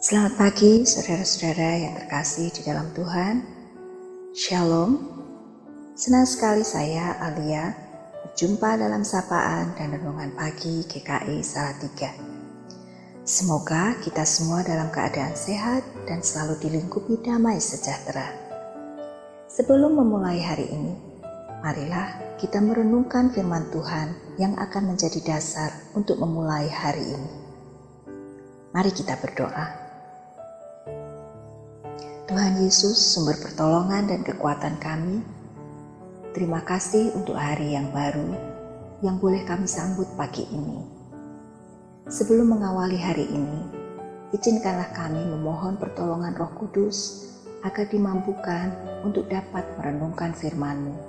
Selamat pagi saudara-saudara yang terkasih di dalam Tuhan. Shalom. Senang sekali saya Alia berjumpa dalam sapaan dan renungan pagi GKI Salatiga. Semoga kita semua dalam keadaan sehat dan selalu dilingkupi damai sejahtera. Sebelum memulai hari ini, marilah kita merenungkan firman Tuhan yang akan menjadi dasar untuk memulai hari ini. Mari kita berdoa. Tuhan Yesus, sumber pertolongan dan kekuatan kami, terima kasih untuk hari yang baru yang boleh kami sambut pagi ini. Sebelum mengawali hari ini, izinkanlah kami memohon pertolongan Roh Kudus agar dimampukan untuk dapat merenungkan firman-Mu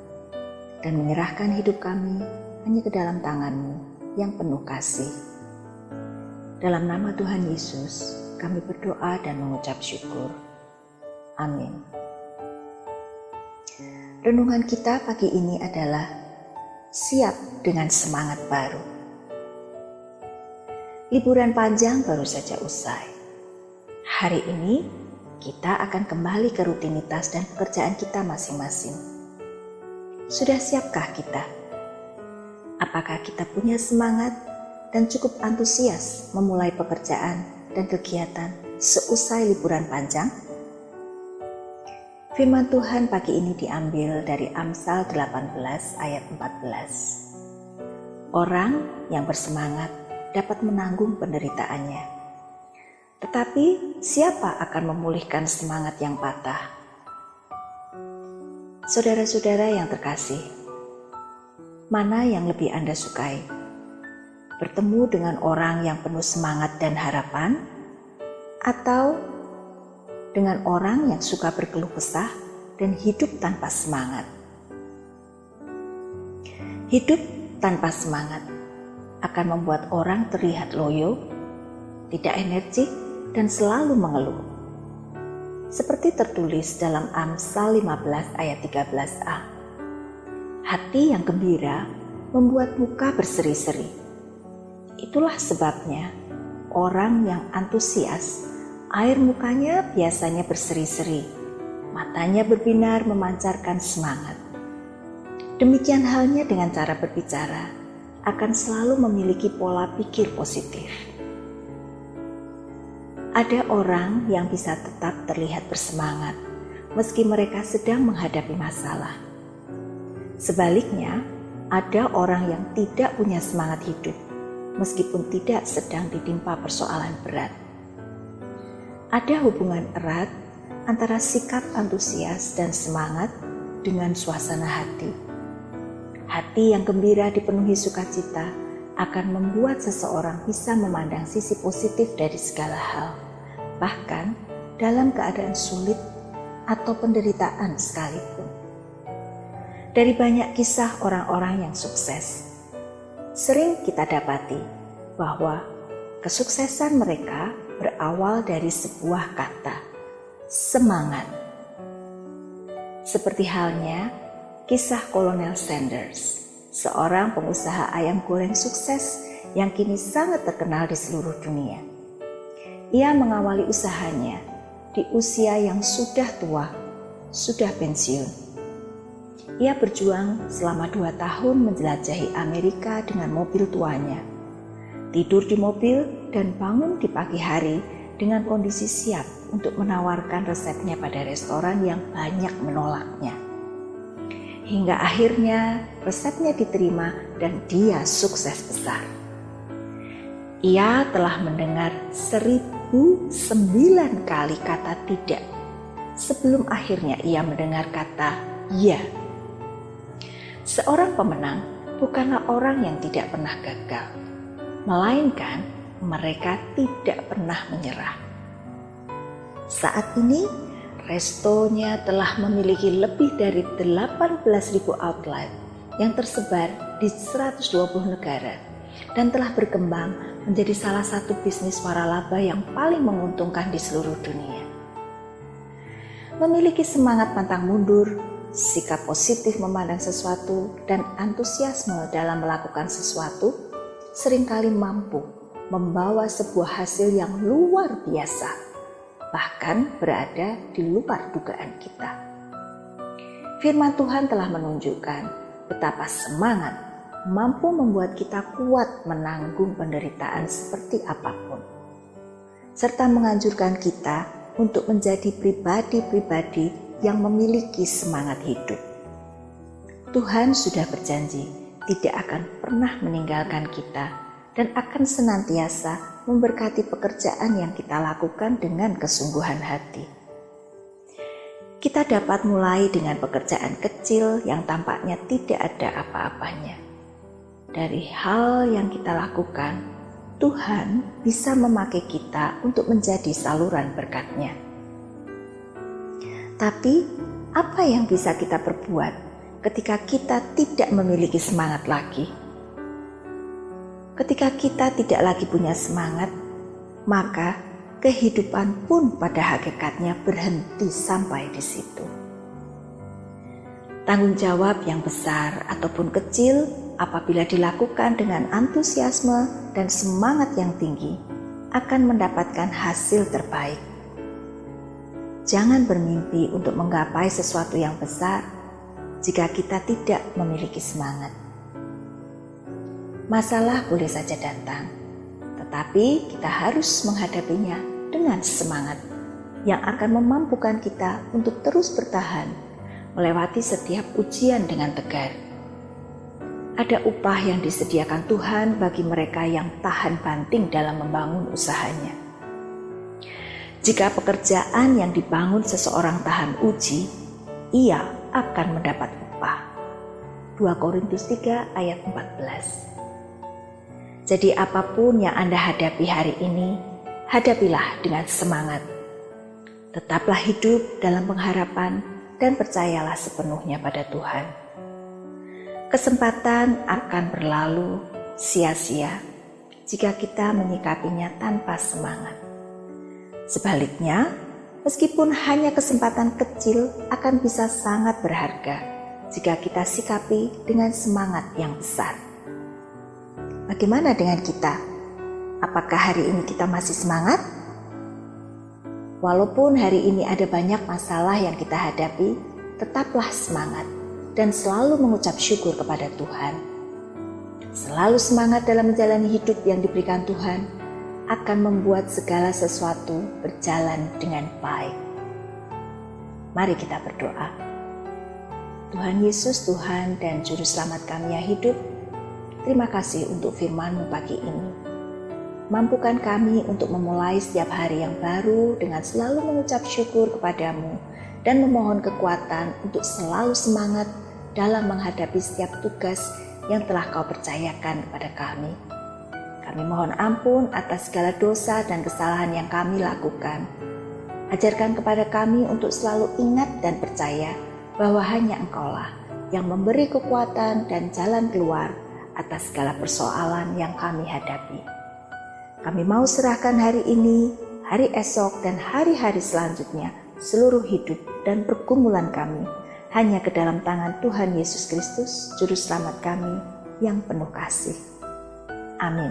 dan menyerahkan hidup kami hanya ke dalam tangan-Mu yang penuh kasih. Dalam nama Tuhan Yesus, kami berdoa dan mengucap syukur. Amin. Renungan kita pagi ini adalah siap dengan semangat baru. Liburan panjang baru saja usai. Hari ini kita akan kembali ke rutinitas dan pekerjaan kita masing-masing. Sudah siapkah kita? Apakah kita punya semangat dan cukup antusias memulai pekerjaan dan kegiatan seusai liburan panjang? Firman Tuhan pagi ini diambil dari Amsal 18 ayat 14. Orang yang bersemangat dapat menanggung penderitaannya. Tetapi siapa akan memulihkan semangat yang patah? Saudara-saudara yang terkasih, mana yang lebih Anda sukai? Bertemu dengan orang yang penuh semangat dan harapan, atau dengan orang yang suka berkeluh kesah dan hidup tanpa semangat? Hidup tanpa semangat akan membuat orang terlihat loyo, tidak energik, dan selalu mengeluh. Seperti tertulis dalam Amsal 15 ayat 13a. Hati yang gembira membuat muka berseri-seri. Itulah sebabnya orang yang antusias, air mukanya biasanya berseri-seri, matanya berbinar memancarkan semangat. Demikian halnya dengan cara berbicara, akan selalu memiliki pola pikir positif. Ada orang yang bisa tetap terlihat bersemangat meski mereka sedang menghadapi masalah. Sebaliknya, ada orang yang tidak punya semangat hidup meskipun tidak sedang ditimpa persoalan berat. Ada hubungan erat antara sikap antusias dan semangat dengan suasana hati. Hati yang gembira dipenuhi sukacita akan membuat seseorang bisa memandang sisi positif dari segala hal, bahkan dalam keadaan sulit atau penderitaan sekalipun. Dari banyak kisah orang-orang yang sukses, sering kita dapati bahwa kesuksesan mereka berawal dari sebuah kata, semangat. Seperti halnya kisah Kolonel Sanders, seorang pengusaha ayam goreng sukses yang kini sangat terkenal di seluruh dunia. Ia mengawali usahanya di usia yang sudah tua, sudah pensiun. Ia berjuang selama 2 tahun menjelajahi Amerika dengan mobil tuanya. Tidur di mobil dan bangun di pagi hari dengan kondisi siap untuk menawarkan resepnya pada restoran yang banyak menolaknya. Hingga akhirnya resepnya diterima dan dia sukses besar. Ia telah mendengar 1009 kali kata tidak sebelum akhirnya ia mendengar kata ya. Seorang pemenang bukanlah orang yang tidak pernah gagal, melainkan mereka tidak pernah menyerah. Saat ini, restonya telah memiliki lebih dari 18.000 outlet yang tersebar di 120 negara dan telah berkembang menjadi salah satu bisnis waralaba yang paling menguntungkan di seluruh dunia. Memiliki semangat pantang mundur, sikap positif memandang sesuatu, dan antusiasme dalam melakukan sesuatu seringkali mampu membawa sebuah hasil yang luar biasa bahkan berada di luar dugaan kita. Firman Tuhan telah menunjukkan betapa semangat mampu membuat kita kuat menanggung penderitaan seperti apapun, serta menganjurkan kita untuk menjadi pribadi-pribadi yang memiliki semangat hidup. Tuhan sudah berjanji tidak akan pernah meninggalkan kita dan akan senantiasa memberkati pekerjaan yang kita lakukan dengan kesungguhan hati. Kita dapat mulai dengan pekerjaan kecil yang tampaknya tidak ada apa-apanya. Dari hal yang kita lakukan, Tuhan bisa memakai kita untuk menjadi saluran berkat-Nya. Tapi, apa yang bisa kita perbuat ketika kita tidak memiliki semangat lagi? Ketika kita tidak lagi punya semangat, maka kehidupan pun pada hakikatnya berhenti sampai di situ. Tanggung jawab yang besar ataupun kecil apabila dilakukan dengan antusiasme dan semangat yang tinggi akan mendapatkan hasil terbaik. Jangan bermimpi untuk menggapai sesuatu yang besar jika kita tidak memiliki semangat. Masalah boleh saja datang, tetapi kita harus menghadapinya dengan semangat yang akan memampukan kita untuk terus bertahan melewati setiap ujian dengan tegar. Ada upah yang disediakan Tuhan bagi mereka yang tahan banting dalam membangun usahanya. Jika pekerjaan yang dibangun seseorang tahan uji, ia akan mendapat upah. 2 Korintus 3 ayat 14. Jadi apapun yang Anda hadapi hari ini, hadapilah dengan semangat. Tetaplah hidup dalam pengharapan dan percayalah sepenuhnya pada Tuhan. Kesempatan akan berlalu sia-sia jika kita menyikapinya tanpa semangat. Sebaliknya, meskipun hanya kesempatan kecil akan bisa sangat berharga jika kita sikapi dengan semangat yang besar. Bagaimana dengan kita? Apakah hari ini kita masih semangat? Walaupun hari ini ada banyak masalah yang kita hadapi, tetaplah semangat dan selalu mengucap syukur kepada Tuhan. Selalu semangat dalam menjalani hidup yang diberikan Tuhan akan membuat segala sesuatu berjalan dengan baik. Mari kita berdoa. Tuhan Yesus, Tuhan dan Juru Selamat kami yang hidup, terima kasih untuk firman-Mu pagi ini. Mampukan kami untuk memulai setiap hari yang baru dengan selalu mengucap syukur kepada-Mu dan memohon kekuatan untuk selalu semangat dalam menghadapi setiap tugas yang telah Kau percayakan kepada kami. Kami mohon ampun atas segala dosa dan kesalahan yang kami lakukan. Ajarkan kepada kami untuk selalu ingat dan percaya bahwa hanya Engkau-lah yang memberi kekuatan dan jalan keluar atas segala persoalan yang kami hadapi. Kami mau serahkan hari ini, hari esok, dan hari-hari selanjutnya, seluruh hidup dan pergumulan kami, hanya ke dalam tangan Tuhan Yesus Kristus, Juru Selamat kami yang penuh kasih. Amin.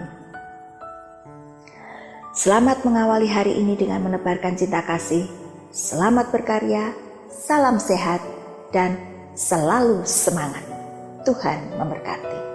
Selamat mengawali hari ini dengan menebarkan cinta kasih. Selamat berkarya, salam sehat, dan selalu semangat. Tuhan memberkati.